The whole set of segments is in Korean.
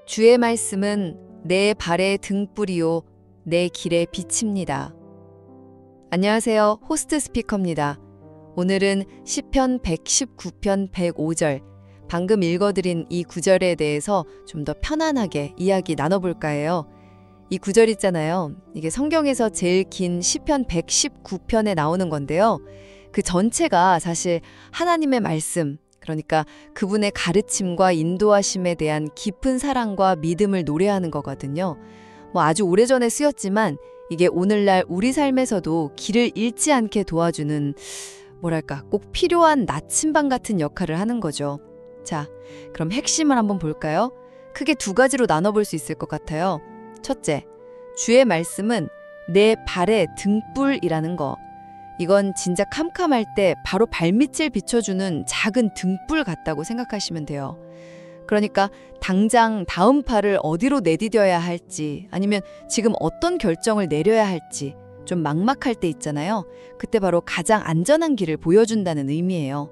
주의 말씀은 내 발의 등불이요 내 길의 빛입니다. 안녕하세요. 호스트 스피커입니다. 오늘은 시편 119편 105절 방금 읽어드린 이 구절에 대해서 좀 더 편안하게 이야기 나눠볼까 해요. 이 구절 있잖아요. 이게 성경에서 제일 긴 시편 119편에 나오는 건데요. 그 전체가 사실 하나님의 말씀, 그러니까 그분의 가르침과 인도하심에 대한 깊은 사랑과 믿음을 노래하는 거거든요. 아주 오래전에 쓰였지만 이게 오늘날 우리 삶에서도 길을 잃지 않게 도와주는 꼭 필요한 나침반 같은 역할을 하는 거죠. 자, 그럼 핵심을 한번 볼까요? 크게 두 가지로 나눠볼 수 있을 것 같아요. 첫째, 주의 말씀은 내 발의 등불이라는 거. 이건 진짜 캄캄할 때 바로 발밑을 비춰주는 작은 등불 같다고 생각하시면 돼요. 그러니까 당장 다음 발을 어디로 내디뎌야 할지 아니면 지금 어떤 결정을 내려야 할지 좀 막막할 때 있잖아요. 그때 바로 가장 안전한 길을 보여준다는 의미예요.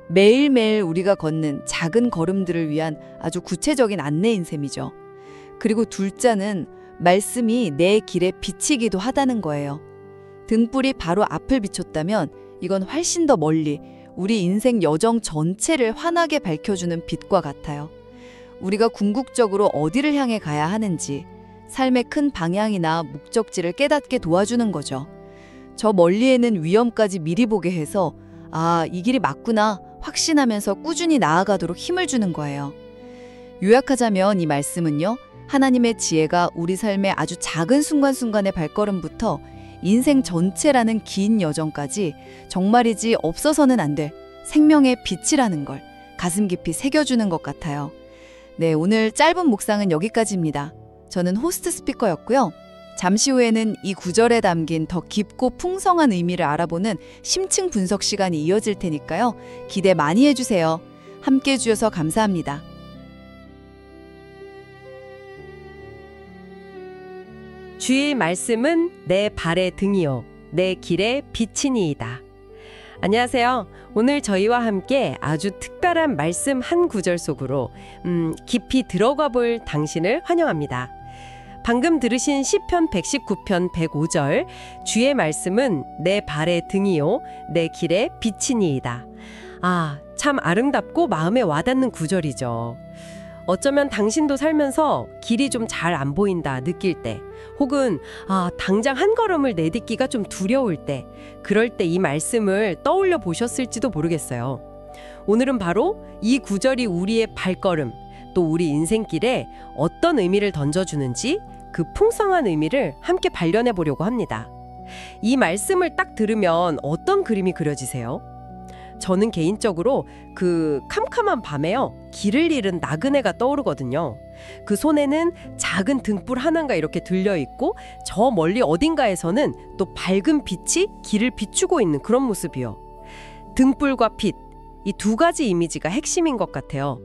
매일매일 우리가 걷는 작은 걸음들을 위한 아주 구체적인 안내인 셈이죠. 그리고 둘째는 말씀이 내 길에 비치기도 하다는 거예요. 등불이 바로 앞을 비췄다면 이건 훨씬 더 멀리 우리 인생 여정 전체를 환하게 밝혀주는 빛과 같아요. 우리가 궁극적으로 어디를 향해 가야 하는지 삶의 큰 방향이나 목적지를 깨닫게 도와주는 거죠. 저 멀리에는 위험까지 미리 보게 해서 이 길이 맞구나 확신하면서 꾸준히 나아가도록 힘을 주는 거예요. 요약하자면 이 말씀은요. 하나님의 지혜가 우리 삶의 아주 작은 순간순간의 발걸음부터 인생 전체라는 긴 여정까지 정말이지 없어서는 안 될 생명의 빛이라는 걸 가슴 깊이 새겨주는 것 같아요. 네, 오늘 짧은 묵상은 여기까지입니다. 저는 호스트 스피커였고요. 잠시 후에는 이 구절에 담긴 더 깊고 풍성한 의미를 알아보는 심층 분석 시간이 이어질 테니까요. 기대 많이 해주세요. 함께 해주셔서 감사합니다. 주의 말씀은 내 발의 등이요 내 길의 빛이니이다. 안녕하세요. 오늘 저희와 함께 아주 특별한 말씀 한 구절 속으로 깊이 들어가 볼 당신을 환영합니다. 방금 들으신 시편 119편 105절 주의 말씀은 내 발의 등이요 내 길의 빛이니이다. 참 아름답고 마음에 와닿는 구절이죠. 어쩌면 당신도 살면서 길이 좀 잘 안 보인다 느낄 때 혹은 당장 한 걸음을 내딛기가 좀 두려울 때 그럴 때 이 말씀을 떠올려 보셨을지도 모르겠어요. 오늘은 바로 이 구절이 우리의 발걸음 또 우리 인생길에 어떤 의미를 던져주는지 그 풍성한 의미를 함께 발견해 보려고 합니다. 이 말씀을 딱 들으면 어떤 그림이 그려지세요? 저는 개인적으로 그 캄캄한 밤에요. 길을 잃은 나그네가 떠오르거든요. 그 손에는 작은 등불 하나가 이렇게 들려있고 저 멀리 어딘가에서는 또 밝은 빛이 길을 비추고 있는 그런 모습이요. 등불과 빛, 이 두 가지 이미지가 핵심인 것 같아요.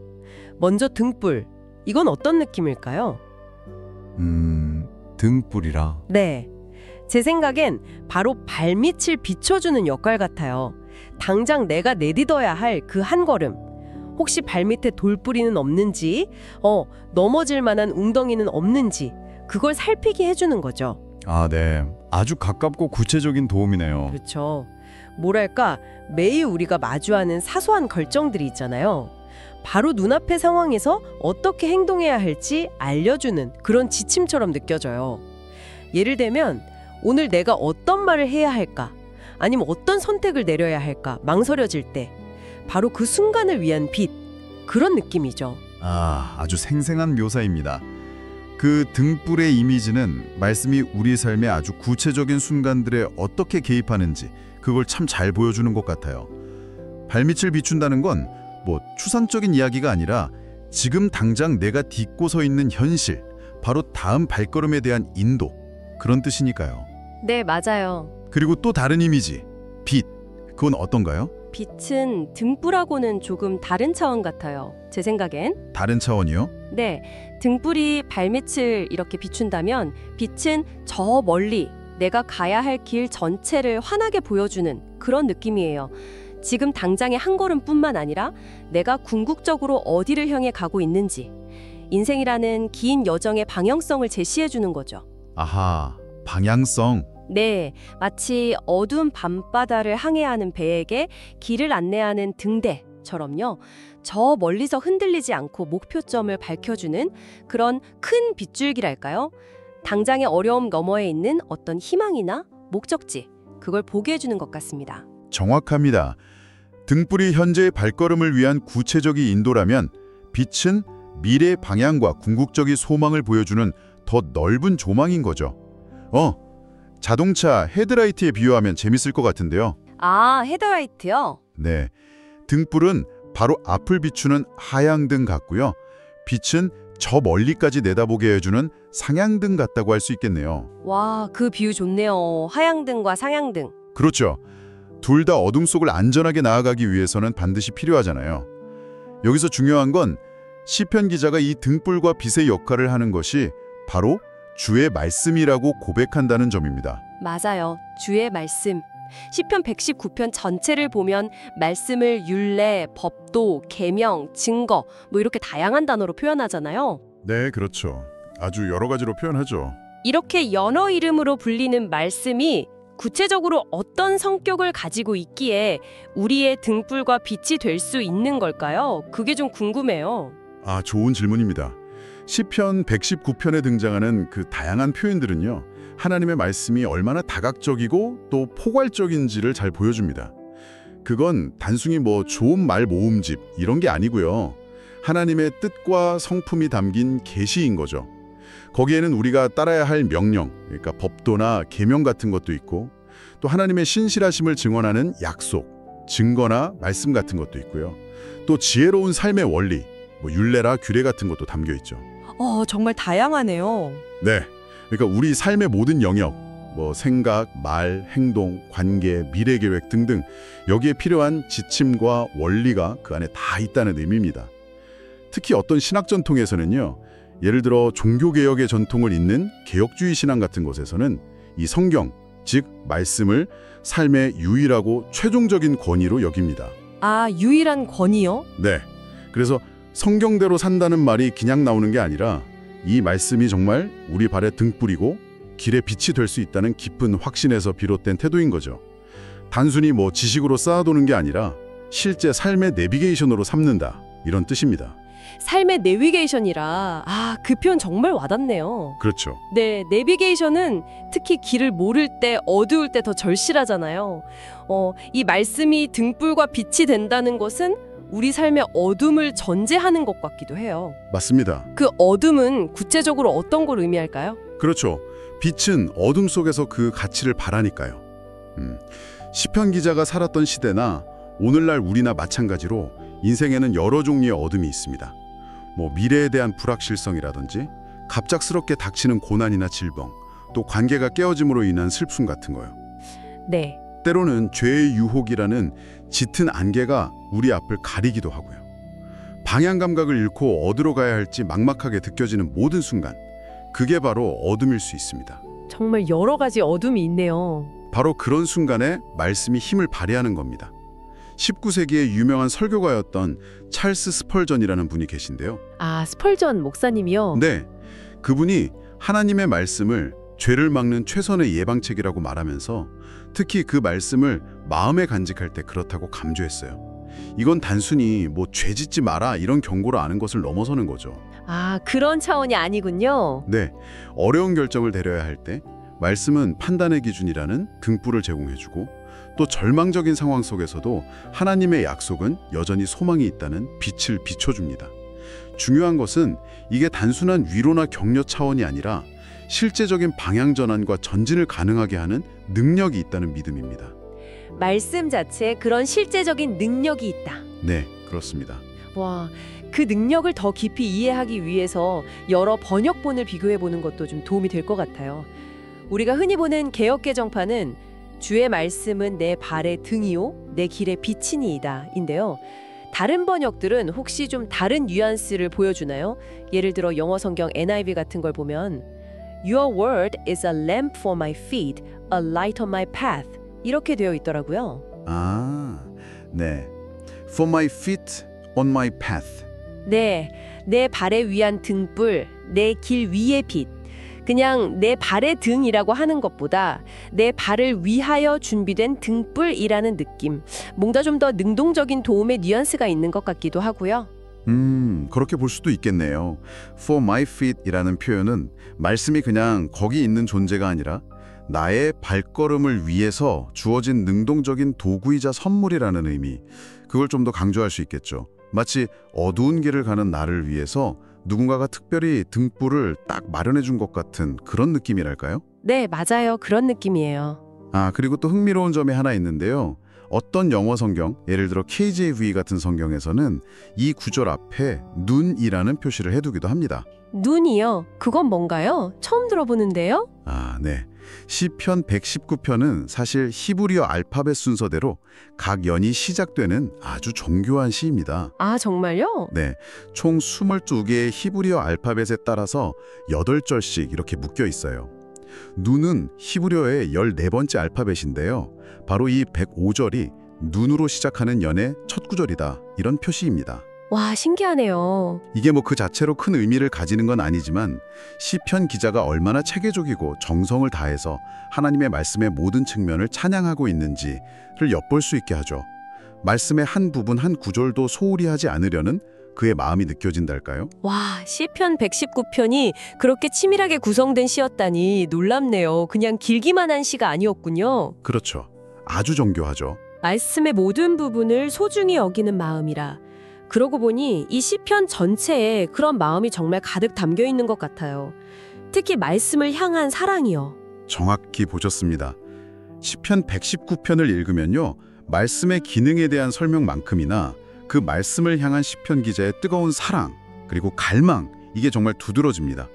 먼저 등불, 이건 어떤 느낌일까요? 등불이라. 네, 제 생각엔 바로 발밑을 비춰주는 역할 같아요. 당장 내가 내딛어야 할 그 한 걸음 혹시 발밑에 돌뿌리는 없는지 넘어질 만한 웅덩이는 없는지 그걸 살피게 해주는 거죠. 네. 아주 가깝고 구체적인 도움이네요. 그렇죠. 뭐랄까 매일 우리가 마주하는 사소한 결정들이 있잖아요. 바로 눈앞의 상황에서 어떻게 행동해야 할지 알려주는 그런 지침처럼 느껴져요. 예를 들면 오늘 내가 어떤 말을 해야 할까 아니면 어떤 선택을 내려야 할까 망설여질 때 바로 그 순간을 위한 빛, 그런 느낌이죠. 아주 생생한 묘사입니다. 그 등불의 이미지는 말씀이 우리 삶의 아주 구체적인 순간들에 어떻게 개입하는지 그걸 참 잘 보여주는 것 같아요. 발밑을 비춘다는 건 추상적인 이야기가 아니라 지금 당장 내가 딛고 서 있는 현실, 바로 다음 발걸음에 대한 인도, 그런 뜻이니까요. 네, 맞아요. 그리고 또 다른 이미지, 빛, 그건 어떤가요? 빛은 등불하고는 조금 다른 차원 같아요. 제 생각엔. 다른 차원이요? 네, 등불이 발밑을 이렇게 비춘다면 빛은 저 멀리 내가 가야 할 길 전체를 환하게 보여주는 그런 느낌이에요. 지금 당장의 한 걸음뿐만 아니라 내가 궁극적으로 어디를 향해 가고 있는지, 인생이라는 긴 여정의 방향성을 제시해 주는 거죠. 아하, 방향성. 네, 마치 어두운 밤바다를 항해하는 배에게 길을 안내하는 등대처럼요. 저 멀리서 흔들리지 않고 목표점을 밝혀주는 그런 큰 빗줄기랄까요? 당장의 어려움 너머에 있는 어떤 희망이나 목적지, 그걸 보게 해주는 것 같습니다. 정확합니다. 등불이 현재의 발걸음을 위한 구체적인 인도라면 빛은 미래 방향과 궁극적인 소망을 보여주는 더 넓은 조망인 거죠. 자동차 헤드라이트에 비유하면 재밌을 것 같은데요. 아, 헤드라이트요? 네, 등불은 바로 앞을 비추는 하향등 같고요. 빛은 저 멀리까지 내다보게 해주는 상향등 같다고 할 수 있겠네요. 와, 그 비유 좋네요. 하향등과 상향등. 그렇죠. 둘 다 어둠 속을 안전하게 나아가기 위해서는 반드시 필요하잖아요. 여기서 중요한 건 시편 기자가 이 등불과 빛의 역할을 하는 것이 바로 주의 말씀이라고 고백한다는 점입니다. 맞아요. 주의 말씀. 시편 119편 전체를 보면 말씀을 율례, 법도, 계명, 증거 뭐 이렇게 다양한 단어로 표현하잖아요. 네, 그렇죠. 아주 여러 가지로 표현하죠. 이렇게 여러 이름으로 불리는 말씀이 구체적으로 어떤 성격을 가지고 있기에 우리의 등불과 빛이 될 수 있는 걸까요? 그게 좀 궁금해요. 아, 좋은 질문입니다. 시편 119편에 등장하는 그 다양한 표현들은요, 하나님의 말씀이 얼마나 다각적이고 또 포괄적인지를 잘 보여줍니다. 그건 단순히 뭐 좋은 말 모음집 이런 게 아니고요. 하나님의 뜻과 성품이 담긴 계시인 거죠. 거기에는 우리가 따라야 할 명령, 그러니까 법도나 계명 같은 것도 있고, 또 하나님의 신실하심을 증언하는 약속, 증거나 말씀 같은 것도 있고요. 또 지혜로운 삶의 원리, 뭐 율례라 규례 같은 것도 담겨 있죠. 정말 다양하네요. 네, 그러니까 우리 삶의 모든 영역, 뭐 생각, 말, 행동, 관계, 미래 계획 등등 여기에 필요한 지침과 원리가 그 안에 다 있다는 의미입니다. 특히 어떤 신학 전통에서는요, 예를 들어 종교개혁의 전통을 잇는 개혁주의 신앙 같은 곳에서는 이 성경, 즉 말씀을 삶의 유일하고 최종적인 권위로 여깁니다. 아, 유일한 권위요? 네, 그래서 성경대로 산다는 말이 그냥 나오는 게 아니라 이 말씀이 정말 우리 발의 등불이고 길의 빛이 될 수 있다는 깊은 확신에서 비롯된 태도인 거죠. 단순히 뭐 지식으로 쌓아두는 게 아니라 실제 삶의 내비게이션으로 삼는다, 이런 뜻입니다. 삶의 내비게이션이라 그 표현 정말 와닿네요. 그렇죠. 네, 내비게이션은 특히 길을 모를 때 어두울 때 더 절실하잖아요. 이 말씀이 등불과 빛이 된다는 것은 우리 삶의 어둠을 전제하는 것 같기도 해요. 맞습니다. 그 어둠은 구체적으로 어떤 걸 의미할까요? 그렇죠. 빛은 어둠 속에서 그 가치를 바라니까요. 시편 기자가 살았던 시대나 오늘날 우리나 마찬가지로 인생에는 여러 종류의 어둠이 있습니다. 뭐 미래에 대한 불확실성이라든지 갑작스럽게 닥치는 고난이나 질병, 또 관계가 깨어짐으로 인한 슬픔 같은 거요. 네. 때로는 죄의 유혹이라는 짙은 안개가 우리 앞을 가리기도 하고요. 방향 감각을 잃고 어디로 가야 할지 막막하게 느껴지는 모든 순간, 그게 바로 어둠일 수 있습니다. 정말 여러 가지 어둠이 있네요. 바로 그런 순간에 말씀이 힘을 발휘하는 겁니다. 19세기의 유명한 설교가였던 찰스 스펄전이라는 분이 계신데요. 아, 스펄전 목사님이요? 네, 그분이 하나님의 말씀을 죄를 막는 최선의 예방책이라고 말하면서 특히 그 말씀을 마음에 간직할 때 그렇다고 강조했어요. 이건 단순히 뭐 죄 짓지 마라 이런 경고를 아는 것을 넘어서는 거죠. 아, 그런 차원이 아니군요. 네, 어려운 결정을 내려야 할 때 말씀은 판단의 기준이라는 등불을 제공해주고, 또 절망적인 상황 속에서도 하나님의 약속은 여전히 소망이 있다는 빛을 비춰줍니다. 중요한 것은 이게 단순한 위로나 격려 차원이 아니라 실제적인 방향 전환과 전진을 가능하게 하는 능력이 있다는 믿음입니다. 말씀 자체에 그런 실제적인 능력이 있다. 네, 그렇습니다. 와, 그 능력을 더 깊이 이해하기 위해서 여러 번역본을 비교해보는 것도 좀 도움이 될 것 같아요. 우리가 흔히 보는 개역개정판은 주의 말씀은 내 발의 등이요 내 길의 빛이니이다 인데요. 다른 번역들은 혹시 좀 다른 뉘앙스를 보여주나요? 예를 들어 영어 성경 NIV 같은 걸 보면 Your word is a lamp for my feet, a light on my path 이렇게 되어 있더라고요. 아, 네. For my feet on my path. 네, 내 발에 위한 등불, 내 길 위의 빛. 그냥 내 발의 등이라고 하는 것보다 내 발을 위하여 준비된 등불이라는 느낌. 뭔가 좀 더 능동적인 도움의 뉘앙스가 있는 것 같기도 하고요. 그렇게 볼 수도 있겠네요. For my feet이라는 표현은 말씀이 그냥 거기 있는 존재가 아니라 나의 발걸음을 위해서 주어진 능동적인 도구이자 선물이라는 의미, 그걸 좀 더 강조할 수 있겠죠. 마치 어두운 길을 가는 나를 위해서 누군가가 특별히 등불을 딱 마련해 준 것 같은 그런 느낌이랄까요? 네, 맞아요. 그런 느낌이에요. 그리고 또 흥미로운 점이 하나 있는데요. 어떤 영어 성경, 예를 들어 KJV 같은 성경에서는 이 구절 앞에 눈이라는 표시를 해두기도 합니다. 눈이요? 그건 뭔가요? 처음 들어보는데요? 네. 시편 119편은 사실 히브리어 알파벳 순서대로 각 연이 시작되는 아주 정교한 시입니다. 아, 정말요? 네, 총 22개의 히브리어 알파벳에 따라서 8절씩 이렇게 묶여 있어요. 눈은 히브리어의 14번째 알파벳인데요. 바로 이 105절이 눈으로 시작하는 연의 첫 구절이다, 이런 표시입니다. 와, 신기하네요. 이게 뭐 그 자체로 큰 의미를 가지는 건 아니지만 시편 기자가 얼마나 체계적이고 정성을 다해서 하나님의 말씀의 모든 측면을 찬양하고 있는지를 엿볼 수 있게 하죠. 말씀의 한 부분 한 구절도 소홀히 하지 않으려는 그의 마음이 느껴진달까요? 와, 시편 119편이 그렇게 치밀하게 구성된 시였다니 놀랍네요. 그냥 길기만 한 시가 아니었군요. 그렇죠. 아주 정교하죠. 말씀의 모든 부분을 소중히 여기는 마음이라. 그러고 보니 이 시편 전체에 그런 마음이 정말 가득 담겨 있는 것 같아요. 특히 말씀을 향한 사랑이요. 정확히 보셨습니다. 시편 119편을 읽으면요, 말씀의 기능에 대한 설명만큼이나 그 말씀을 향한 시편 기자의 뜨거운 사랑, 그리고 갈망, 이게 정말 두드러집니다.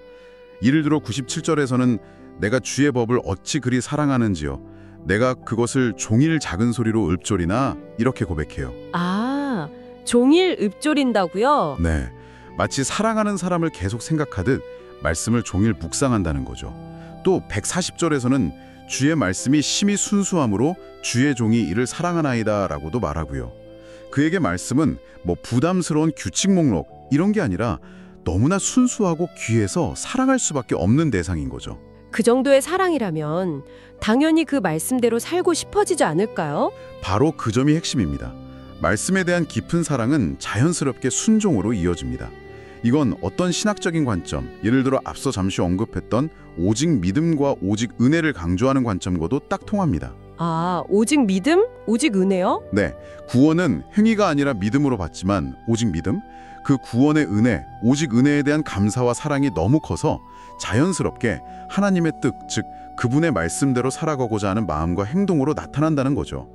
예를 들어 97절에서는 내가 주의 법을 어찌 그리 사랑하는지요. 내가 그것을 종일 작은 소리로 읊조리나, 이렇게 고백해요. 아, 종일 읊조린다고요? 네, 마치 사랑하는 사람을 계속 생각하듯 말씀을 종일 묵상한다는 거죠. 또 140절에서는 주의 말씀이 심히 순수함으로 주의 종이 이를 사랑하나이다 라고도 말하고요. 그에게 말씀은 뭐 부담스러운 규칙 목록 이런 게 아니라 너무나 순수하고 귀해서 사랑할 수밖에 없는 대상인 거죠. 그 정도의 사랑이라면 당연히 그 말씀대로 살고 싶어지지 않을까요? 바로 그 점이 핵심입니다. 말씀에 대한 깊은 사랑은 자연스럽게 순종으로 이어집니다. 이건 어떤 신학적인 관점, 예를 들어 앞서 잠시 언급했던 오직 믿음과 오직 은혜를 강조하는 관점과도 딱 통합니다. 아, 오직 믿음? 오직 은혜요? 네, 구원은 행위가 아니라 믿음으로 받지만 오직 믿음, 그 구원의 은혜, 오직 은혜에 대한 감사와 사랑이 너무 커서 자연스럽게 하나님의 뜻, 즉 그분의 말씀대로 살아가고자 하는 마음과 행동으로 나타난다는 거죠.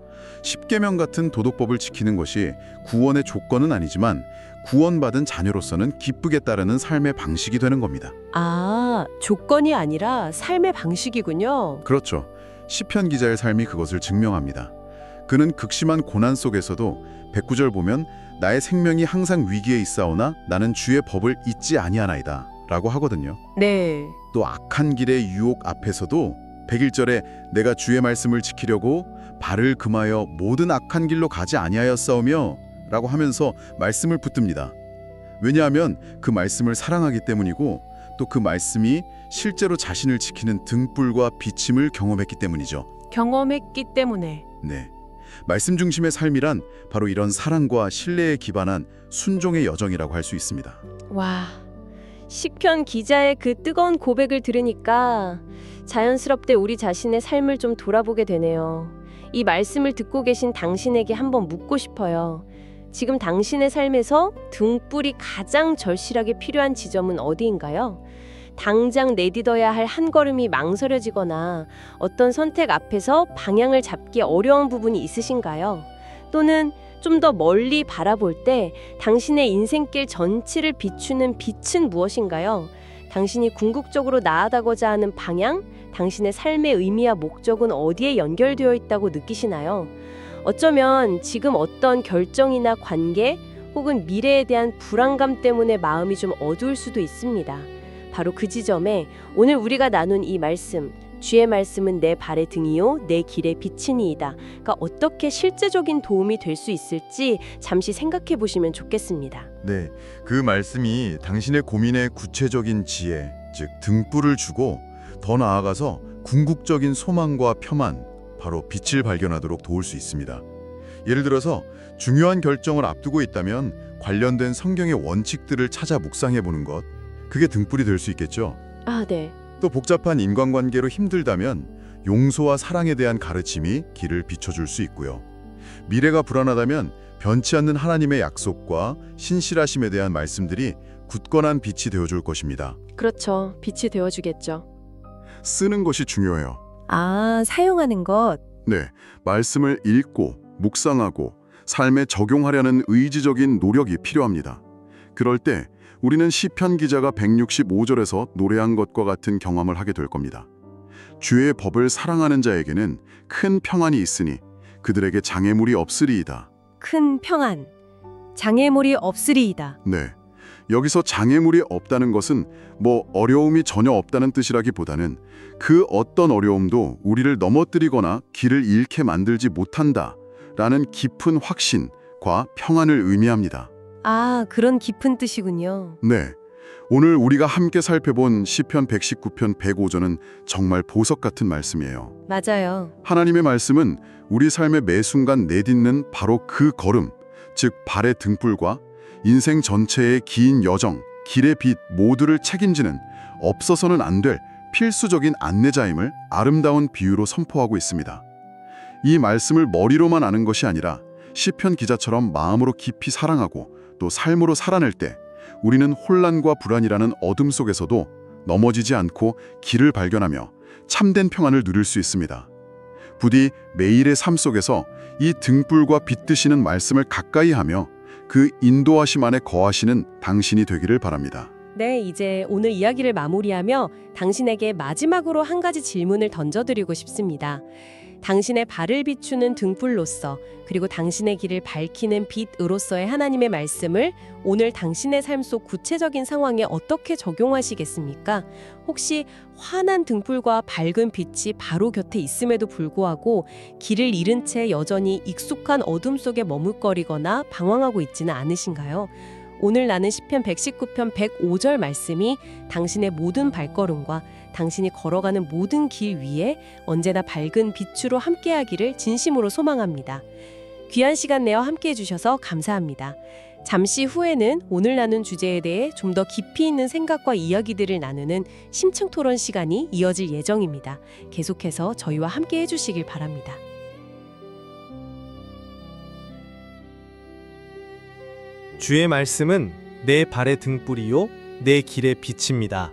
십계명 같은 도덕법을 지키는 것이 구원의 조건은 아니지만 구원받은 자녀로서는 기쁘게 따르는 삶의 방식이 되는 겁니다. 아, 조건이 아니라 삶의 방식이군요. 그렇죠. 시편 기자의 삶이 그것을 증명합니다. 그는 극심한 고난 속에서도 109절 보면 나의 생명이 항상 위기에 있사오나 나는 주의 법을 잊지 아니하나이다 라고 하거든요. 네. 또 악한 길의 유혹 앞에서도 101절에 내가 주의 말씀을 지키려고 발을 금하여 모든 악한 길로 가지 아니하였사오며 라고 하면서 말씀을 붙듭니다. 왜냐하면 그 말씀을 사랑하기 때문이고 또 그 말씀이 실제로 자신을 지키는 등불과 비침을 경험했기 때문이죠. 경험했기 때문에. 네, 말씀 중심의 삶이란 바로 이런 사랑과 신뢰에 기반한 순종의 여정이라고 할 수 있습니다. 와, 시편 기자의 그 뜨거운 고백을 들으니까 자연스럽게 우리 자신의 삶을 좀 돌아보게 되네요. 이 말씀을 듣고 계신 당신에게 한번 묻고 싶어요. 지금 당신의 삶에서 등불이 가장 절실하게 필요한 지점은 어디인가요? 당장 내딛어야 할 한 걸음이 망설여지거나 어떤 선택 앞에서 방향을 잡기 어려운 부분이 있으신가요? 또는 좀 더 멀리 바라볼 때 당신의 인생길 전체를 비추는 빛은 무엇인가요? 당신이 궁극적으로 나아가고자 하는 방향, 당신의 삶의 의미와 목적은 어디에 연결되어 있다고 느끼시나요? 어쩌면 지금 어떤 결정이나 관계 혹은 미래에 대한 불안감 때문에 마음이 좀 어두울 수도 있습니다. 바로 그 지점에 오늘 우리가 나눈 이 말씀, 주의 말씀은 내 발의 등이요 내 길의 빛이니이다. 그러니까 어떻게 실제적인 도움이 될 수 있을지 잠시 생각해 보시면 좋겠습니다. 네, 그 말씀이 당신의 고민에 구체적인 지혜, 즉 등불을 주고 더 나아가서 궁극적인 소망과 평안, 바로 빛을 발견하도록 도울 수 있습니다. 예를 들어서 중요한 결정을 앞두고 있다면 관련된 성경의 원칙들을 찾아 묵상해 보는 것, 그게 등불이 될 수 있겠죠. 아, 네. 또 복잡한 인간관계로 힘들다면 용서와 사랑에 대한 가르침이 길을 비춰줄 수 있고요. 미래가 불안하다면 변치 않는 하나님의 약속과 신실하심에 대한 말씀들이 굳건한 빛이 되어줄 것입니다. 그렇죠. 빛이 되어주겠죠. 쓰는 것이 중요해요. 아, 사용하는 것. 네, 말씀을 읽고 묵상하고 삶에 적용하려는 의지적인 노력이 필요합니다. 그럴 때 우리는 시편 기자가 165절에서 노래한 것과 같은 경험을 하게 될 겁니다. 주의 법을 사랑하는 자에게는 큰 평안이 있으니 그들에게 장애물이 없으리이다. 큰 평안. 장애물이 없으리이다. 네, 여기서 장애물이 없다는 것은 뭐 어려움이 전혀 없다는 뜻이라기보다는 그 어떤 어려움도 우리를 넘어뜨리거나 길을 잃게 만들지 못한다 라는 깊은 확신과 평안을 의미합니다. 아, 그런 깊은 뜻이군요. 네, 오늘 우리가 함께 살펴본 시편 119편 105절은 정말 보석 같은 말씀이에요. 맞아요. 하나님의 말씀은 우리 삶의 매 순간 내딛는 바로 그 걸음, 즉 발의 등불과 인생 전체의 긴 여정, 길의 빛 모두를 책임지는 없어서는 안 될 필수적인 안내자임을 아름다운 비유로 선포하고 있습니다. 이 말씀을 머리로만 아는 것이 아니라 시편 기자처럼 마음으로 깊이 사랑하고 또 삶으로 살아낼 때 우리는 혼란과 불안이라는 어둠 속에서도 넘어지지 않고 길을 발견하며 참된 평안을 누릴 수 있습니다. 부디 매일의 삶 속에서 이 등불과 빛드시는 말씀을 가까이 하며 그 인도하심 안에 거하시는 당신이 되기를 바랍니다. 네, 이제 오늘 이야기를 마무리하며 당신에게 마지막으로 한 가지 질문을 던져드리고 싶습니다. 당신의 발을 비추는 등불로서 그리고 당신의 길을 밝히는 빛으로서의 하나님의 말씀을 오늘 당신의 삶 속 구체적인 상황에 어떻게 적용하시겠습니까? 혹시 환한 등불과 밝은 빛이 바로 곁에 있음에도 불구하고 길을 잃은 채 여전히 익숙한 어둠 속에 머뭇거리거나 방황하고 있지는 않으신가요? 오늘 나는 시편 119편 105절 말씀이 당신의 모든 발걸음과 당신이 걸어가는 모든 길 위에 언제나 밝은 빛으로 함께하기를 진심으로 소망합니다. 귀한 시간 내어 함께해 주셔서 감사합니다. 잠시 후에는 오늘 나눈 주제에 대해 좀 더 깊이 있는 생각과 이야기들을 나누는 심층 토론 시간이 이어질 예정입니다. 계속해서 저희와 함께해 주시길 바랍니다. 주의 말씀은 내 발의 등불이요 내 길의 빛입니다.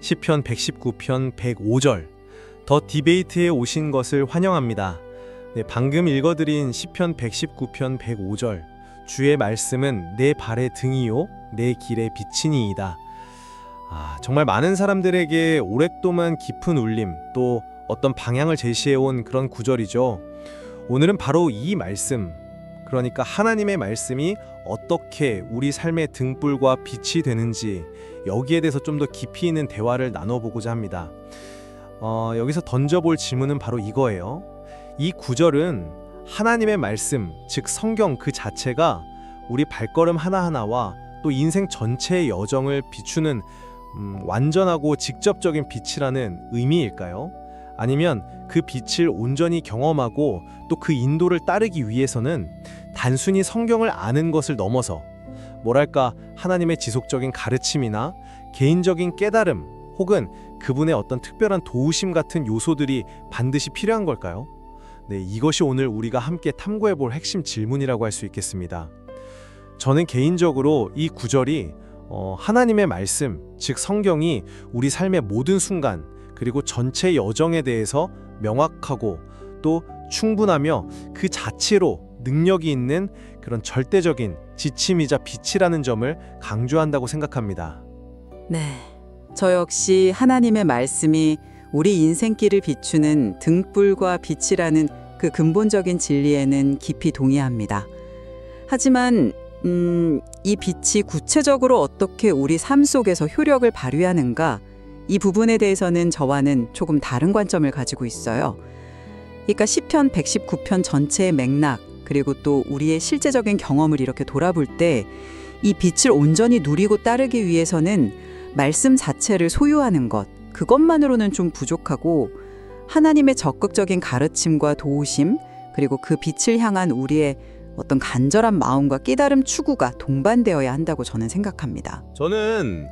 시편 119편 105절. 더 디베이트에 오신 것을 환영합니다. 네, 방금 읽어드린 시편 119편 105절. 주의 말씀은 내 발의 등이요 내 길의 빛이니이다. 정말 많은 사람들에게 오랫동안 깊은 울림, 또 어떤 방향을 제시해온 그런 구절이죠. 오늘은 바로 이 말씀, 그러니까 하나님의 말씀이 어떻게 우리 삶의 등불과 빛이 되는지 여기에 대해서 좀 더 깊이 있는 대화를 나눠보고자 합니다. 여기서 던져볼 질문은 바로 이거예요. 이 구절은 하나님의 말씀, 즉 성경 그 자체가 우리 발걸음 하나하나와 또 인생 전체의 여정을 비추는 완전하고 직접적인 빛이라는 의미일까요? 아니면 그 빛을 온전히 경험하고 또 그 인도를 따르기 위해서는 단순히 성경을 아는 것을 넘어서 뭐랄까 하나님의 지속적인 가르침이나 개인적인 깨달음 혹은 그분의 어떤 특별한 도우심 같은 요소들이 반드시 필요한 걸까요? 네, 이것이 오늘 우리가 함께 탐구해볼 핵심 질문이라고 할 수 있겠습니다. 저는 개인적으로 이 구절이 하나님의 말씀, 즉 성경이 우리 삶의 모든 순간 그리고 전체 여정에 대해서 명확하고 또 충분하며 그 자체로 능력이 있는 그런 절대적인 지침이자 빛이라는 점을 강조한다고 생각합니다. 네, 저 역시 하나님의 말씀이 우리 인생길을 비추는 등불과 빛이라는 그 근본적인 진리에는 깊이 동의합니다. 하지만 이 빛이 구체적으로 어떻게 우리 삶 속에서 효력을 발휘하는가, 이 부분에 대해서는 저와는 조금 다른 관점을 가지고 있어요. 그러니까 시편 119편 전체의 맥락, 그리고 또 우리의 실제적인 경험을 이렇게 돌아볼 때 이 빛을 온전히 누리고 따르기 위해서는 말씀 자체를 소유하는 것, 그것만으로는 좀 부족하고 하나님의 적극적인 가르침과 도우심, 그리고 그 빛을 향한 우리의 어떤 간절한 마음과 깨달음 추구가 동반되어야 한다고 저는 생각합니다. 저는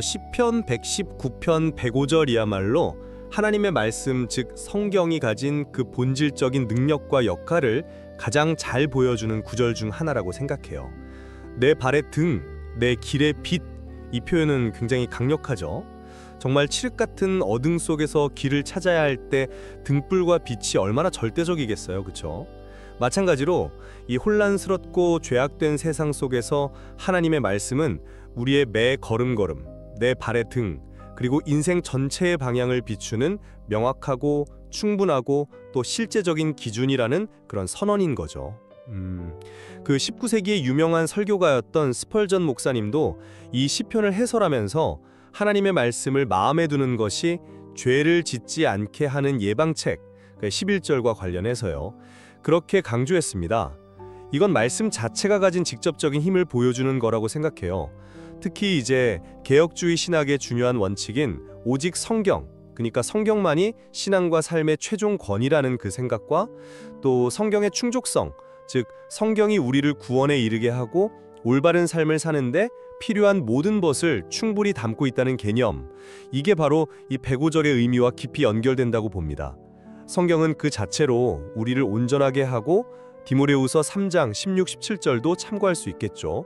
시편 119편 105절이야말로 하나님의 말씀, 즉 성경이 가진 그 본질적인 능력과 역할을 가장 잘 보여주는 구절 중 하나라고 생각해요. 내 발의 등, 내 길의 빛, 이 표현은 굉장히 강력하죠. 정말 칠흑 같은 어둠 속에서 길을 찾아야 할 때 등불과 빛이 얼마나 절대적이겠어요, 그렇죠? 마찬가지로 이 혼란스럽고 죄악된 세상 속에서 하나님의 말씀은 우리의 매 걸음걸음, 내 발의 등, 그리고 인생 전체의 방향을 비추는 명확하고 충분하고 또 실제적인 기준이라는 그런 선언인 거죠. 그 19세기의 유명한 설교가였던 스펄전 목사님도 이 시편을 해설하면서 하나님의 말씀을 마음에 두는 것이 죄를 짓지 않게 하는 예방책, 11절과 관련해서요. 그렇게 강조했습니다. 이건 말씀 자체가 가진 직접적인 힘을 보여주는 거라고 생각해요. 특히 이제 개혁주의 신학의 중요한 원칙인 오직 성경, 그러니까 성경만이 신앙과 삶의 최종 권위라는 그 생각과 또 성경의 충족성, 즉 성경이 우리를 구원에 이르게 하고 올바른 삶을 사는데 필요한 모든 것을 충분히 담고 있다는 개념, 이게 바로 이 105절의 의미와 깊이 연결된다고 봅니다. 성경은 그 자체로 우리를 온전하게 하고 디모데후서 3장 16, 17절도 참고할 수 있겠죠.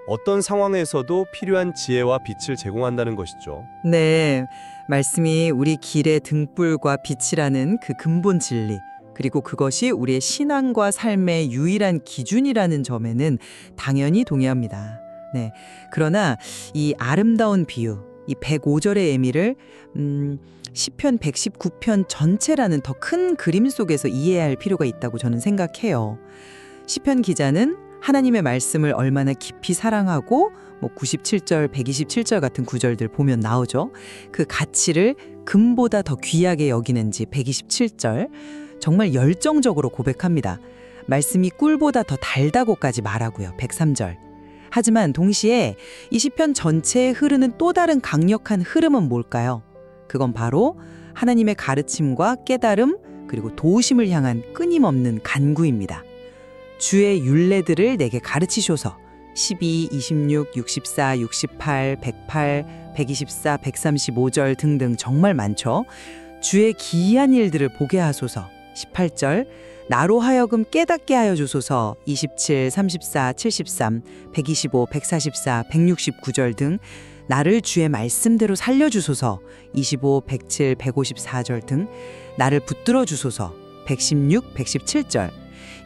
어떤 상황에서도 필요한 지혜와 빛을 제공한다는 것이죠. 네, 말씀이 우리 길의 등불과 빛이라는 그 근본 진리, 그리고 그것이 우리의 신앙과 삶의 유일한 기준이라는 점에는 당연히 동의합니다. 네, 그러나 이 아름다운 비유, 이 105절의 의미를 시편 119편 전체라는 더 큰 그림 속에서 이해해야 할 필요가 있다고 저는 생각해요. 시편 기자는 하나님의 말씀을 얼마나 깊이 사랑하고 97절, 127절 같은 구절들 보면 나오죠. 그 가치를 금보다 더 귀하게 여기는지 127절 정말 열정적으로 고백합니다. 말씀이 꿀보다 더 달다고까지 말하고요. 103절. 하지만 동시에 이 시편 전체에 흐르는 또 다른 강력한 흐름은 뭘까요? 그건 바로 하나님의 가르침과 깨달음 그리고 도우심을 향한 끊임없는 간구입니다. 주의 율례들을 내게 가르치소서. 12, 26, 64, 68, 108, 124, 135절 등등 정말 많죠. 주의 기이한 일들을 보게 하소서. 18절 나로 하여금 깨닫게 하여 주소서. 27, 34, 73, 125, 144, 169절 등 나를 주의 말씀대로 살려주소서. 25, 107, 154절 등 나를 붙들어 주소서. 116, 117절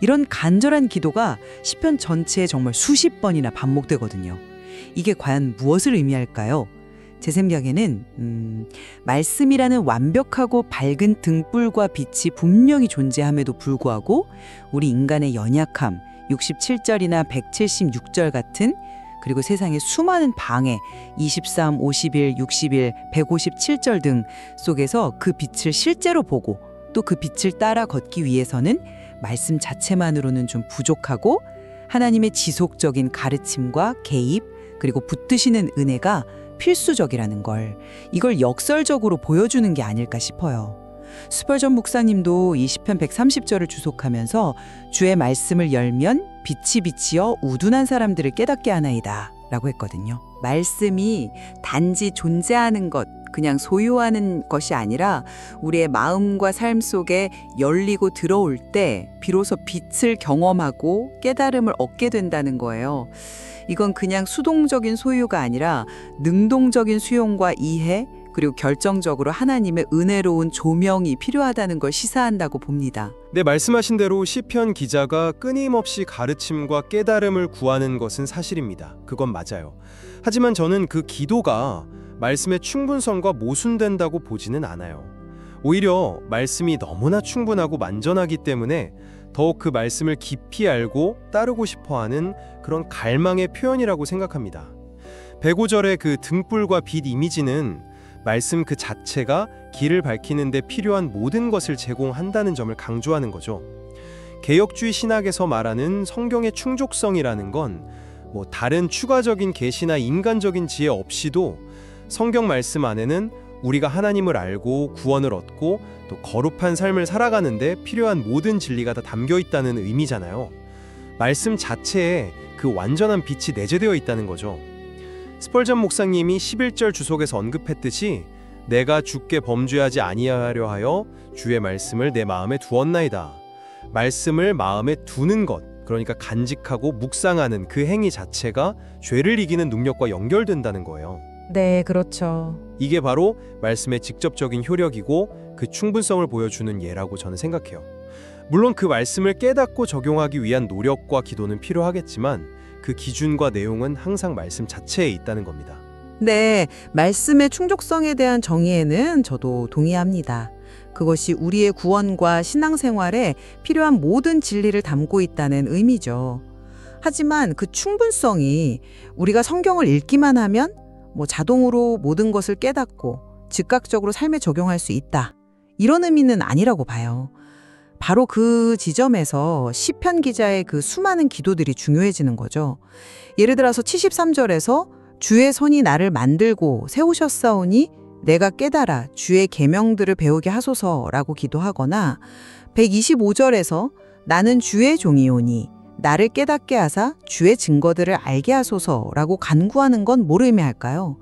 이런 간절한 기도가 시편 전체에 정말 수십 번이나 반복되거든요. 이게 과연 무엇을 의미할까요? 제 생각에는 말씀이라는 완벽하고 밝은 등불과 빛이 분명히 존재함에도 불구하고 우리 인간의 연약함, 67절이나 176절 같은 그리고 세상의 수많은 방해, 23, 51, 61, 157절 등 속에서 그 빛을 실제로 보고 또 그 빛을 따라 걷기 위해서는 말씀 자체만으로는 좀 부족하고 하나님의 지속적인 가르침과 개입 그리고 붙드시는 은혜가 필수적이라는 걸 이걸 역설적으로 보여주는 게 아닐까 싶어요. 스펄전 목사님도 이 시편 130절을 주속하면서 주의 말씀을 열면 빛이 비치어 우둔한 사람들을 깨닫게 하나이다 라고 했거든요. 말씀이 단지 존재하는 것, 그냥 소유하는 것이 아니라 우리의 마음과 삶 속에 열리고 들어올 때 비로소 빛을 경험하고 깨달음을 얻게 된다는 거예요. 이건 그냥 수동적인 소유가 아니라 능동적인 수용과 이해 그리고 결정적으로 하나님의 은혜로운 조명이 필요하다는 걸 시사한다고 봅니다. 네, 말씀하신 대로 시편 기자가 끊임없이 가르침과 깨달음을 구하는 것은 사실입니다. 그건 맞아요. 하지만 저는 그 기도가 말씀의 충분성과 모순된다고 보지는 않아요. 오히려 말씀이 너무나 충분하고 만전하기 때문에 더욱 그 말씀을 깊이 알고 따르고 싶어하는 그런 갈망의 표현이라고 생각합니다. 105절의 그 등불과 빛 이미지는 말씀 그 자체가 길을 밝히는 데 필요한 모든 것을 제공한다는 점을 강조하는 거죠. 개혁주의 신학에서 말하는 성경의 충족성이라는 건 다른 추가적인 계시나 인간적인 지혜 없이도 성경 말씀 안에는 우리가 하나님을 알고 구원을 얻고 또 거룩한 삶을 살아가는데 필요한 모든 진리가 다 담겨 있다는 의미잖아요. 말씀 자체에 그 완전한 빛이 내재되어 있다는 거죠. 스펄전 목사님이 11절 주석에서 언급했듯이 내가 주께 범죄하지 아니하려 하여 주의 말씀을 내 마음에 두었나이다. 말씀을 마음에 두는 것, 그러니까 간직하고 묵상하는 그 행위 자체가 죄를 이기는 능력과 연결된다는 거예요. 네, 그렇죠. 이게 바로 말씀의 직접적인 효력이고 그 충분성을 보여주는 예라고 저는 생각해요. 물론 그 말씀을 깨닫고 적용하기 위한 노력과 기도는 필요하겠지만 그 기준과 내용은 항상 말씀 자체에 있다는 겁니다. 네, 말씀의 충족성에 대한 정의에는 저도 동의합니다. 그것이 우리의 구원과 신앙생활에 필요한 모든 진리를 담고 있다는 의미죠. 하지만 그 충분성이 우리가 성경을 읽기만 하면 자동으로 모든 것을 깨닫고 즉각적으로 삶에 적용할 수 있다. 이런 의미는 아니라고 봐요. 바로 그 지점에서 시편 기자의 그 수많은 기도들이 중요해지는 거죠. 예를 들어서 73절에서 주의 손이 나를 만들고 세우셨사오니 내가 깨달아 주의 계명들을 배우게 하소서라고 기도하거나 125절에서 나는 주의 종이오니 나를 깨닫게 하사 주의 증거들을 알게 하소서라고 간구하는 건 뭘 의미할까요?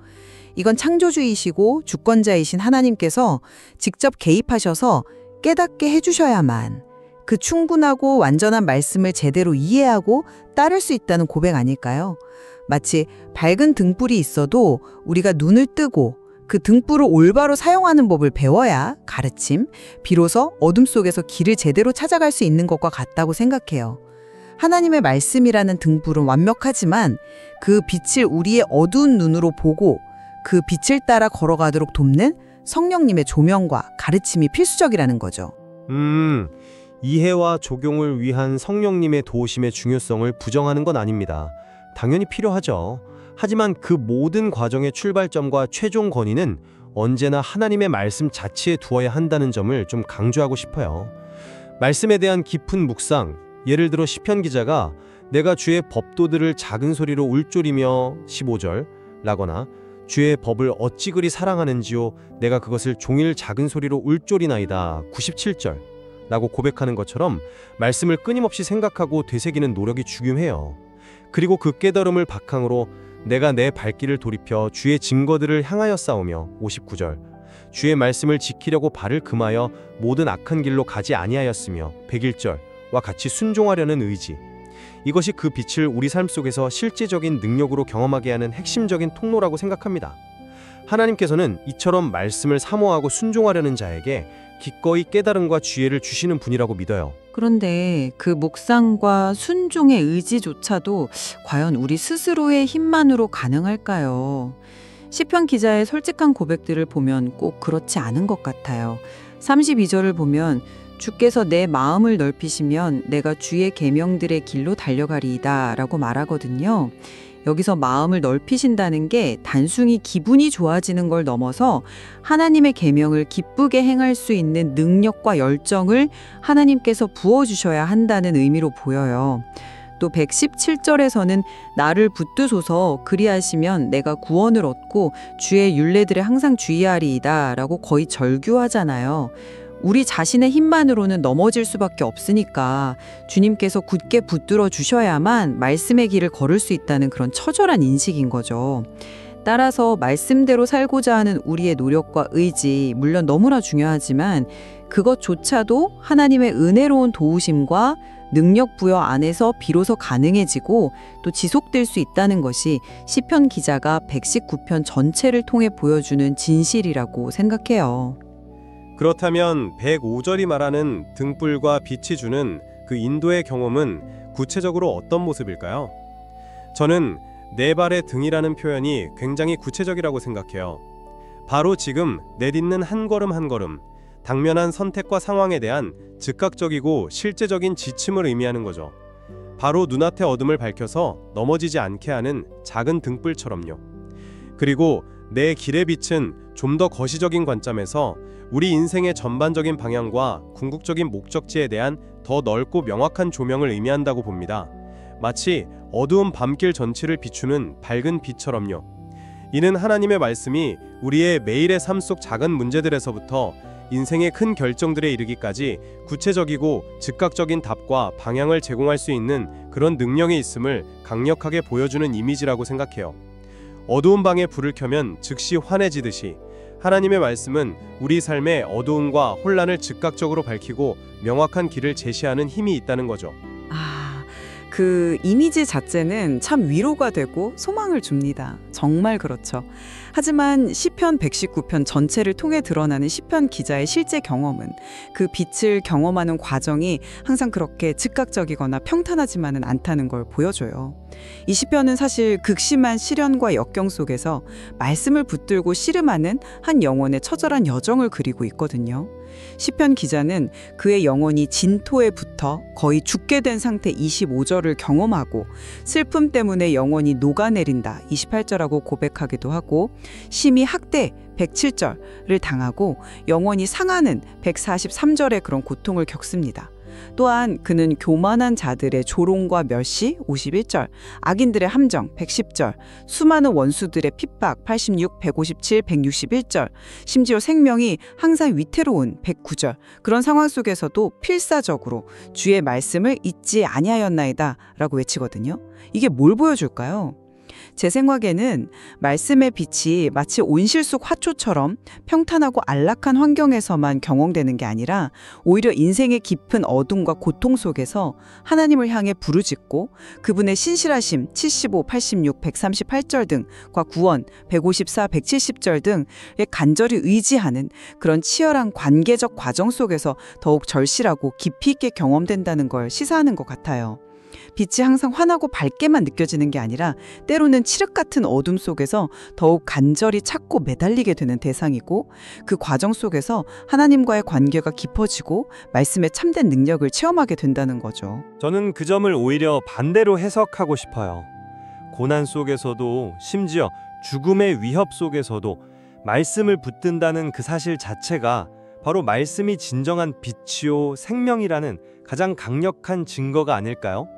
이건 창조주이시고 주권자이신 하나님께서 직접 개입하셔서 깨닫게 해주셔야만 그 충분하고 완전한 말씀을 제대로 이해하고 따를 수 있다는 고백 아닐까요? 마치 밝은 등불이 있어도 우리가 눈을 뜨고 그 등불을 올바로 사용하는 법을 배워야 가르침, 비로소 어둠 속에서 길을 제대로 찾아갈 수 있는 것과 같다고 생각해요. 하나님의 말씀이라는 등불은 완벽하지만 그 빛을 우리의 어두운 눈으로 보고 그 빛을 따라 걸어가도록 돕는 성령님의 조명과 가르침이 필수적이라는 거죠. 이해와 적용을 위한 성령님의 도우심의 중요성을 부정하는 건 아닙니다. 당연히 필요하죠. 하지만 그 모든 과정의 출발점과 최종 권위는 언제나 하나님의 말씀 자체에 두어야 한다는 점을 좀 강조하고 싶어요. 말씀에 대한 깊은 묵상, 예를 들어 시편 기자가 내가 주의 법도들을 작은 소리로 울졸이며 15절 라거나 주의 법을 어찌 그리 사랑하는지요 내가 그것을 종일 작은 소리로 울졸이나이다 97절 라고 고백하는 것처럼 말씀을 끊임없이 생각하고 되새기는 노력이 중요해요. 그리고 그 깨달음을 바탕으로 내가 내 발길을 돌이켜 주의 증거들을 향하여 싸우며 59절 주의 말씀을 지키려고 발을 금하여 모든 악한 길로 가지 아니하였으며 101절과 같이 순종하려는 의지, 이것이 그 빛을 우리 삶 속에서 실제적인 능력으로 경험하게 하는 핵심적인 통로라고 생각합니다. 하나님께서는 이처럼 말씀을 사모하고 순종하려는 자에게 기꺼이 깨달음과 지혜를 주시는 분이라고 믿어요. 그런데 그 묵상과 순종의 의지조차도 과연 우리 스스로의 힘만으로 가능할까요? 시편 기자의 솔직한 고백들을 보면 꼭 그렇지 않은 것 같아요. 32절을 보면 주께서 내 마음을 넓히시면 내가 주의 계명들의 길로 달려가리이다 라고 말하거든요. 여기서 마음을 넓히신다는 게 단순히 기분이 좋아지는 걸 넘어서 하나님의 계명을 기쁘게 행할 수 있는 능력과 열정을 하나님께서 부어주셔야 한다는 의미로 보여요. 또 117절에서는 나를 붙드소서 그리하시면 내가 구원을 얻고 주의 율례들에 항상 주의하리이다 라고 거의 절규하잖아요. 우리 자신의 힘만으로는 넘어질 수밖에 없으니까 주님께서 굳게 붙들어 주셔야만 말씀의 길을 걸을 수 있다는 그런 처절한 인식인 거죠. 따라서 말씀대로 살고자 하는 우리의 노력과 의지, 물론 너무나 중요하지만 그것조차도 하나님의 은혜로운 도우심과 능력 부여 안에서 비로소 가능해지고 또 지속될 수 있다는 것이 시편 기자가 119편 전체를 통해 보여주는 진실이라고 생각해요. 그렇다면 105절이 말하는 등불과 빛이 주는 그 인도의 경험은 구체적으로 어떤 모습일까요? 저는 내 발의 등이라는 표현이 굉장히 구체적이라고 생각해요. 바로 지금 내딛는 한 걸음 한 걸음, 당면한 선택과 상황에 대한 즉각적이고 실제적인 지침을 의미하는 거죠. 바로 눈앞의 어둠을 밝혀서 넘어지지 않게 하는 작은 등불처럼요. 그리고 내 길의 빛은 좀 더 거시적인 관점에서 우리 인생의 전반적인 방향과 궁극적인 목적지에 대한 더 넓고 명확한 조명을 의미한다고 봅니다. 마치 어두운 밤길 전체를 비추는 밝은 빛처럼요. 이는 하나님의 말씀이 우리의 매일의 삶 속 작은 문제들에서부터 인생의 큰 결정들에 이르기까지 구체적이고 즉각적인 답과 방향을 제공할 수 있는 그런 능력이 있음을 강력하게 보여주는 이미지라고 생각해요. 어두운 방에 불을 켜면 즉시 환해지듯이 하나님의 말씀은 우리 삶의 어두움과 혼란을 즉각적으로 밝히고 명확한 길을 제시하는 힘이 있다는 거죠. 그 이미지 자체는 참 위로가 되고 소망을 줍니다. 정말 그렇죠. 하지만 시편 119편 전체를 통해 드러나는 시편 기자의 실제 경험은 그 빛을 경험하는 과정이 항상 그렇게 즉각적이거나 평탄하지만은 않다는 걸 보여줘요. 이 시편은 사실 극심한 시련과 역경 속에서 말씀을 붙들고 씨름하는 한 영혼의 처절한 여정을 그리고 있거든요. 시편 기자는 그의 영혼이 진토에 붙어 거의 죽게 된 상태 25절을 경험하고 슬픔 때문에 영혼이 녹아내린다 28절하고 고백하기도 하고 심히 학대 107절을 당하고 영혼이 상하는 143절의 그런 고통을 겪습니다. 또한 그는 교만한 자들의 조롱과 멸시 51절, 악인들의 함정 110절, 수많은 원수들의 핍박 86, 157, 161절, 심지어 생명이 항상 위태로운 109절, 그런 상황 속에서도 필사적으로 주의 말씀을 잊지 아니하였나이다 라고 외치거든요. 이게 뭘 보여줄까요? 제 생각에는 말씀의 빛이 마치 온실 속 화초처럼 평탄하고 안락한 환경에서만 경험되는 게 아니라 오히려 인생의 깊은 어둠과 고통 속에서 하나님을 향해 부르짖고 그분의 신실하심 75, 86, 138절 등과 구원 154, 170절 등에 간절히 의지하는 그런 치열한 관계적 과정 속에서 더욱 절실하고 깊이 있게 경험된다는 걸 시사하는 것 같아요. 빛이 항상 환하고 밝게만 느껴지는 게 아니라 때로는 칠흑 같은 어둠 속에서 더욱 간절히 찾고 매달리게 되는 대상이고 그 과정 속에서 하나님과의 관계가 깊어지고 말씀의 참된 능력을 체험하게 된다는 거죠. 저는 그 점을 오히려 반대로 해석하고 싶어요. 고난 속에서도 심지어 죽음의 위협 속에서도 말씀을 붙든다는 그 사실 자체가 바로 말씀이 진정한 빛이요 생명이라는 가장 강력한 증거가 아닐까요?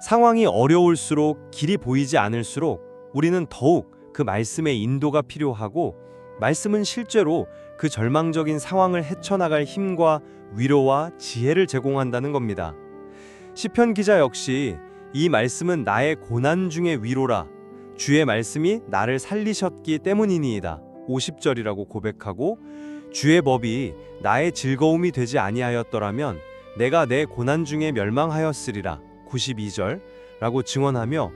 상황이 어려울수록 길이 보이지 않을수록 우리는 더욱 그 말씀의 인도가 필요하고 말씀은 실제로 그 절망적인 상황을 헤쳐나갈 힘과 위로와 지혜를 제공한다는 겁니다. 시편 기자 역시 이 말씀은 나의 고난 중의 위로라 주의 말씀이 나를 살리셨기 때문이니이다 50절이라고 고백하고 주의 법이 나의 즐거움이 되지 아니하였더라면 내가 내 고난 중에 멸망하였으리라 92절라고 증언하며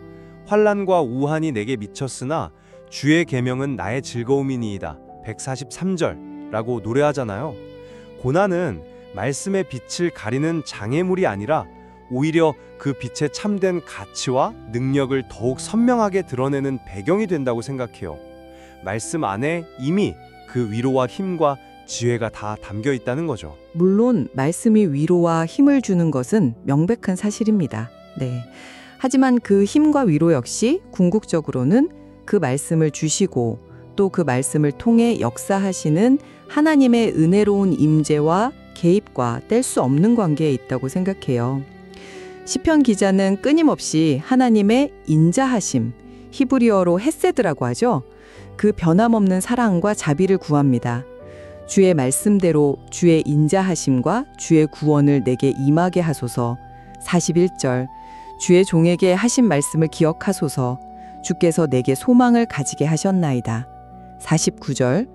환난과 우한이 내게 미쳤으나 주의 계명은 나의 즐거움이니이다 143절라고 노래하잖아요. 고난은 말씀의 빛을 가리는 장애물이 아니라 오히려 그 빛의 참된 가치와 능력을 더욱 선명하게 드러내는 배경이 된다고 생각해요. 말씀 안에 이미 그 위로와 힘과 지혜가 다 담겨 있다는 거죠. 물론 말씀이 위로와 힘을 주는 것은 명백한 사실입니다. 네. 하지만 그 힘과 위로 역시 궁극적으로는 그 말씀을 주시고 또 그 말씀을 통해 역사하시는 하나님의 은혜로운 임재와 개입과 뗄 수 없는 관계에 있다고 생각해요. 시편 기자는 끊임없이 하나님의 인자하심, 히브리어로 헤세드라고 하죠. 그 변함없는 사랑과 자비를 구합니다. 주의 말씀대로 주의 인자하심과 주의 구원을 내게 임하게 하소서. 41절 주의 종에게 하신 말씀을 기억하소서. 주께서 내게 소망을 가지게 하셨나이다. 49절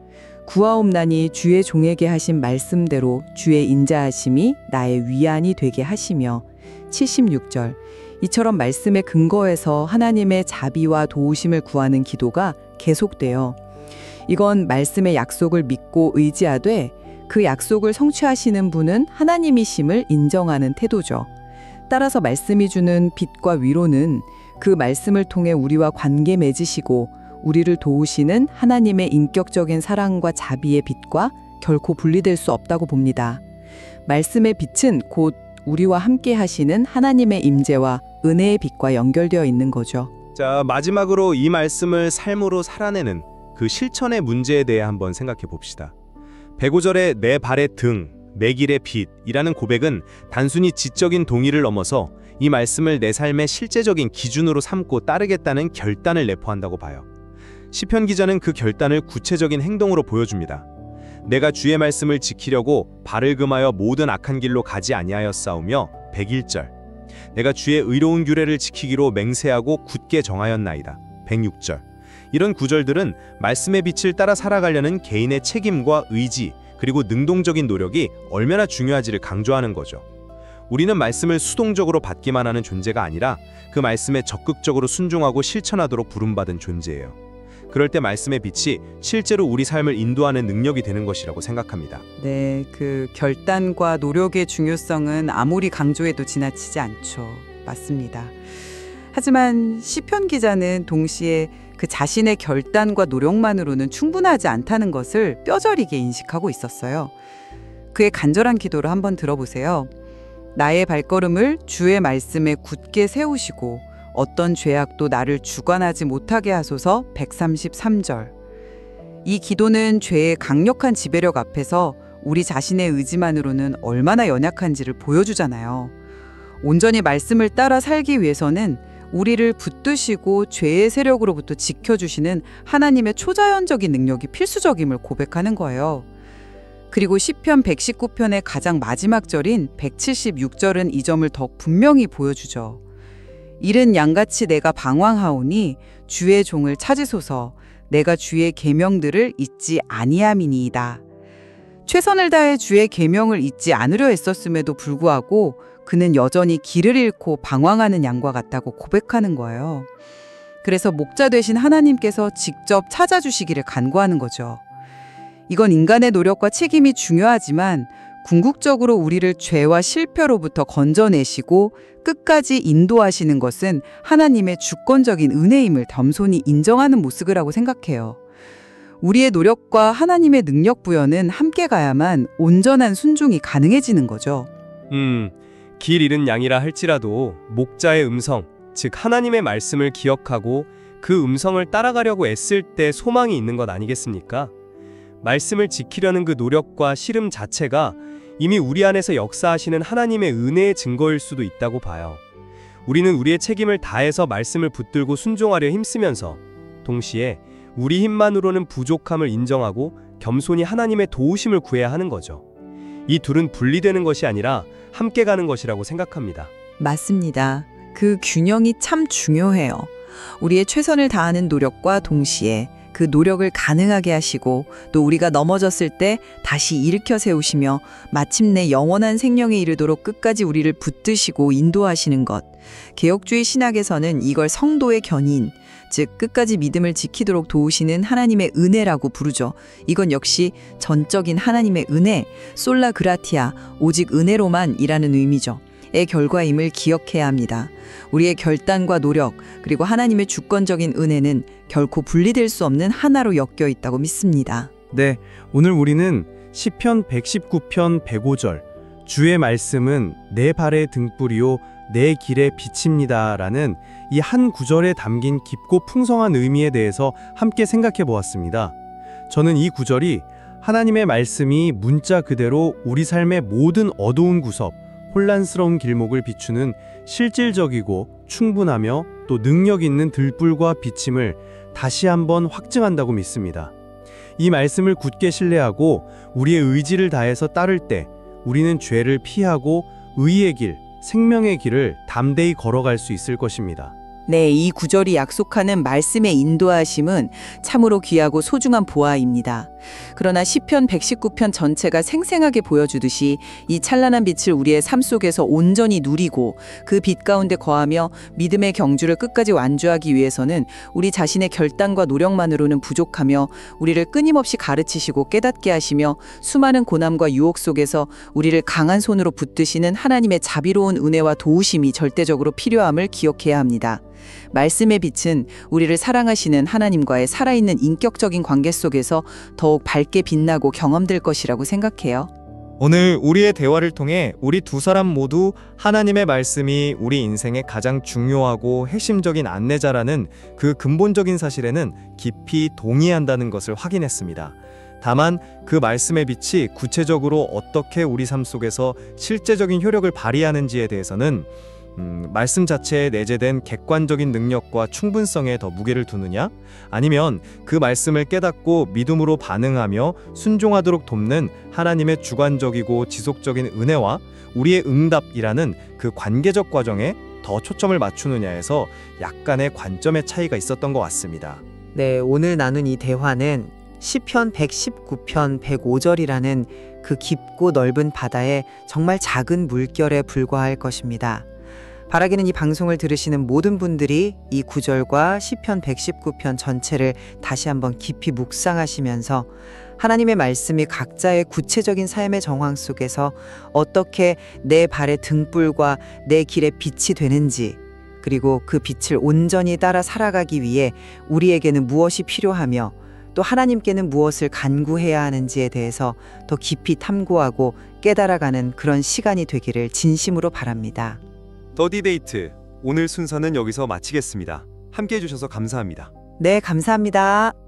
구하옵나니 주의 종에게 하신 말씀대로 주의 인자하심이 나의 위안이 되게 하시며 76절 이처럼 말씀의 근거에서 하나님의 자비와 도우심을 구하는 기도가 계속돼요. 이건 말씀의 약속을 믿고 의지하되 그 약속을 성취하시는 분은 하나님이심을 인정하는 태도죠. 따라서 말씀이 주는 빛과 위로는 그 말씀을 통해 우리와 관계 맺으시고 우리를 도우시는 하나님의 인격적인 사랑과 자비의 빛과 결코 분리될 수 없다고 봅니다. 말씀의 빛은 곧 우리와 함께 하시는 하나님의 임재와 은혜의 빛과 연결되어 있는 거죠. 자, 마지막으로 이 말씀을 삶으로 살아내는 그 실천의 문제에 대해 한번 생각해 봅시다. 105절의 내 발의 등, 내 길의 빛이라는 고백은 단순히 지적인 동의를 넘어서 이 말씀을 내 삶의 실제적인 기준으로 삼고 따르겠다는 결단을 내포한다고 봐요. 시편 기자는 그 결단을 구체적인 행동으로 보여줍니다. 내가 주의 말씀을 지키려고 발을 금하여 모든 악한 길로 가지 아니하였사오며 101절. 내가 주의 의로운 규례를 지키기로 맹세하고 굳게 정하였나이다. 106절. 이런 구절들은 말씀의 빛을 따라 살아가려는 개인의 책임과 의지, 그리고 능동적인 노력이 얼마나 중요한지를 강조하는 거죠. 우리는 말씀을 수동적으로 받기만 하는 존재가 아니라 그 말씀에 적극적으로 순종하고 실천하도록 부름받은 존재예요. 그럴 때 말씀의 빛이 실제로 우리 삶을 인도하는 능력이 되는 것이라고 생각합니다. 네, 그 결단과 노력의 중요성은 아무리 강조해도 지나치지 않죠. 맞습니다. 하지만 시편 기자는 동시에 그 자신의 결단과 노력만으로는 충분하지 않다는 것을 뼈저리게 인식하고 있었어요. 그의 간절한 기도를 한번 들어보세요. 나의 발걸음을 주의 말씀에 굳게 세우시고 어떤 죄악도 나를 주관하지 못하게 하소서. 133절. 이 기도는 죄의 강력한 지배력 앞에서 우리 자신의 의지만으로는 얼마나 연약한지를 보여주잖아요. 온전히 말씀을 따라 살기 위해서는 우리를 붙드시고 죄의 세력으로부터 지켜주시는 하나님의 초자연적인 능력이 필수적임을 고백하는 거예요. 그리고 시편 119편의 가장 마지막 절인 176절은 이 점을 더 분명히 보여주죠. 이른 양같이 내가 방황하오니 주의 종을 찾으소서. 내가 주의 계명들을 잊지 아니함이니이다. 최선을 다해 주의 계명을 잊지 않으려 했었음에도 불구하고 그는 여전히 길을 잃고 방황하는 양과 같다고 고백하는 거예요. 그래서 목자 되신 하나님께서 직접 찾아주시기를 간구하는 거죠. 이건 인간의 노력과 책임이 중요하지만 궁극적으로 우리를 죄와 실패로부터 건져내시고 끝까지 인도하시는 것은 하나님의 주권적인 은혜임을 겸손히 인정하는 모습이라고 생각해요. 우리의 노력과 하나님의 능력 부여는 함께 가야만 온전한 순종이 가능해지는 거죠. 길 잃은 양이라 할지라도 목자의 음성, 즉 하나님의 말씀을 기억하고 그 음성을 따라가려고 애쓸 때 소망이 있는 것 아니겠습니까? 말씀을 지키려는 그 노력과 씨름 자체가 이미 우리 안에서 역사하시는 하나님의 은혜의 증거일 수도 있다고 봐요. 우리는 우리의 책임을 다해서 말씀을 붙들고 순종하려 힘쓰면서 동시에 우리 힘만으로는 부족함을 인정하고 겸손히 하나님의 도우심을 구해야 하는 거죠. 이 둘은 분리되는 것이 아니라 함께 가는 것이라고 생각합니다. 맞습니다. 그 균형이 참 중요해요. 우리의 최선을 다하는 노력과 동시에 그 노력을 가능하게 하시고 또 우리가 넘어졌을 때 다시 일으켜 세우시며 마침내 영원한 생명에 이르도록 끝까지 우리를 붙드시고 인도하시는 것. 개혁주의 신학에서는 이걸 성도의 견인, 즉 끝까지 믿음을 지키도록 도우시는 하나님의 은혜라고 부르죠. 이건 역시 전적인 하나님의 은혜, 솔라 그라티아, 오직 은혜로만이라는 의미죠. 의 결과임을 기억해야 합니다. 우리의 결단과 노력, 그리고 하나님의 주권적인 은혜는 결코 분리될 수 없는 하나로 엮여 있다고 믿습니다. 네, 오늘 우리는 시편 119편 105절 주의 말씀은 내 발의 등불이요 내 길의 빛입니다 라는 이 한 구절에 담긴 깊고 풍성한 의미에 대해서 함께 생각해 보았습니다. 저는 이 구절이 하나님의 말씀이 문자 그대로 우리 삶의 모든 어두운 구석, 혼란스러운 길목을 비추는 실질적이고 충분하며 또 능력 있는 들불과 비침을 다시 한번 확증한다고 믿습니다. 이 말씀을 굳게 신뢰하고 우리의 의지를 다해서 따를 때 우리는 죄를 피하고 의의 길, 생명의 길을 담대히 걸어갈 수 있을 것입니다. 네, 이 구절이 약속하는 말씀의 인도하심은 참으로 귀하고 소중한 보아입니다. 그러나 시편 119편 전체가 생생하게 보여주듯이 이 찬란한 빛을 우리의 삶 속에서 온전히 누리고 그 빛 가운데 거하며 믿음의 경주를 끝까지 완주하기 위해서는 우리 자신의 결단과 노력만으로는 부족하며 우리를 끊임없이 가르치시고 깨닫게 하시며 수많은 고난과 유혹 속에서 우리를 강한 손으로 붙드시는 하나님의 자비로운 은혜와 도우심이 절대적으로 필요함을 기억해야 합니다. 말씀의 빛은 우리를 사랑하시는 하나님과의 살아있는 인격적인 관계 속에서 더욱 밝게 빛나고 경험될 것이라고 생각해요. 오늘 우리의 대화를 통해 우리 두 사람 모두 하나님의 말씀이 우리 인생의 가장 중요하고 핵심적인 안내자라는 그 근본적인 사실에는 깊이 동의한다는 것을 확인했습니다. 다만 그 말씀의 빛이 구체적으로 어떻게 우리 삶 속에서 실제적인 효력을 발휘하는지에 대해서는 말씀 자체에 내재된 객관적인 능력과 충분성에 더 무게를 두느냐? 아니면 그 말씀을 깨닫고 믿음으로 반응하며 순종하도록 돕는 하나님의 주관적이고 지속적인 은혜와 우리의 응답이라는 그 관계적 과정에 더 초점을 맞추느냐에서 약간의 관점의 차이가 있었던 것 같습니다. 네, 오늘 나눈 이 대화는 시편 119편 105절이라는 그 깊고 넓은 바다의 정말 작은 물결에 불과할 것입니다. 바라기는 이 방송을 들으시는 모든 분들이 이 구절과 시편 119편 전체를 다시 한번 깊이 묵상하시면서 하나님의 말씀이 각자의 구체적인 삶의 정황 속에서 어떻게 내 발의 등불과 내 길의 빛이 되는지, 그리고 그 빛을 온전히 따라 살아가기 위해 우리에게는 무엇이 필요하며 또 하나님께는 무엇을 간구해야 하는지에 대해서 더 깊이 탐구하고 깨달아가는 그런 시간이 되기를 진심으로 바랍니다. 더디데이트, 오늘 순서는 여기서 마치겠습니다. 함께해 주셔서 감사합니다. 네, 감사합니다.